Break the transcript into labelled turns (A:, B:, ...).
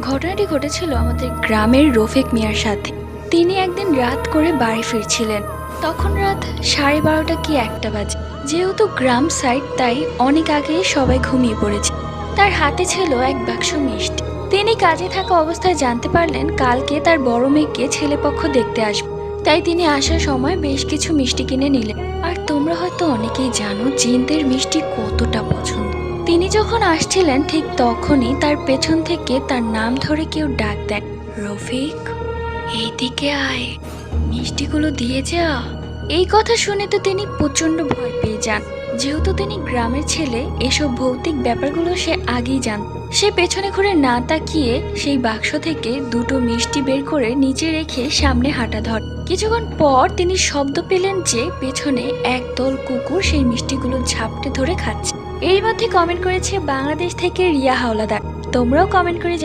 A: ঘটনাটি ঘটেছিল আমাদের গ্রামের রফিক মিয়ার সাথে। তিনি একদিন রাত করে বাড়ি ফিরছিলেন। তখন রাত 12:30 কি 1টা বাজে। যেহেতু গ্রাম সাইড, তাই অনেক আগেই সবাই ঘুমিয়ে পড়েছে। তার হাতে ছিল এক বাক্স মিষ্টি। তিনি কাজে থাকা অবস্থায় জানতে পারলেন কালকে তার বড় মেয়েকে ছেলেপক্ষ দেখতে আসবে। তাই তিনি আসার সময় বেশ কিছু মিষ্টি কিনে নিলেন। আর তোমরা হয়তো অনেকেই জানো জিনদের মিষ্টি কতটা পছন্দ। তিনি যখন আসছিলেন ঠিক তখনই তার পেছন থেকে তার নাম ধরে কেউ ডাক দেয়, রফিক, এইদিকে আয়, মিষ্টিগুলো দিয়ে যা। এই কথা শুনে তো তিনি প্রচন্ড ভয় পেয়ে যান। যেহেতু তিনি গ্রামের ছেলে, এসব ভৌতিক ব্যাপারগুলো সে আগেই জানত। সে পেছনে ঘুরে না তাকিয়ে সেই বাক্স থেকে দুটো মিষ্টি বের করে নিচে রেখে সামনে হাঁটা ধর। কিছুক্ষণ পর তিনি শব্দ পেলেন যে পেছনে একদল কুকুর সেই মিষ্টিগুলো ঝাপটে ধরে খাচ্ছে। এর মধ্যে কমেন্ট করেছে বাংলাদেশ থেকে রিয়া হাওলাদার। তোমরাও কমেন্ট করে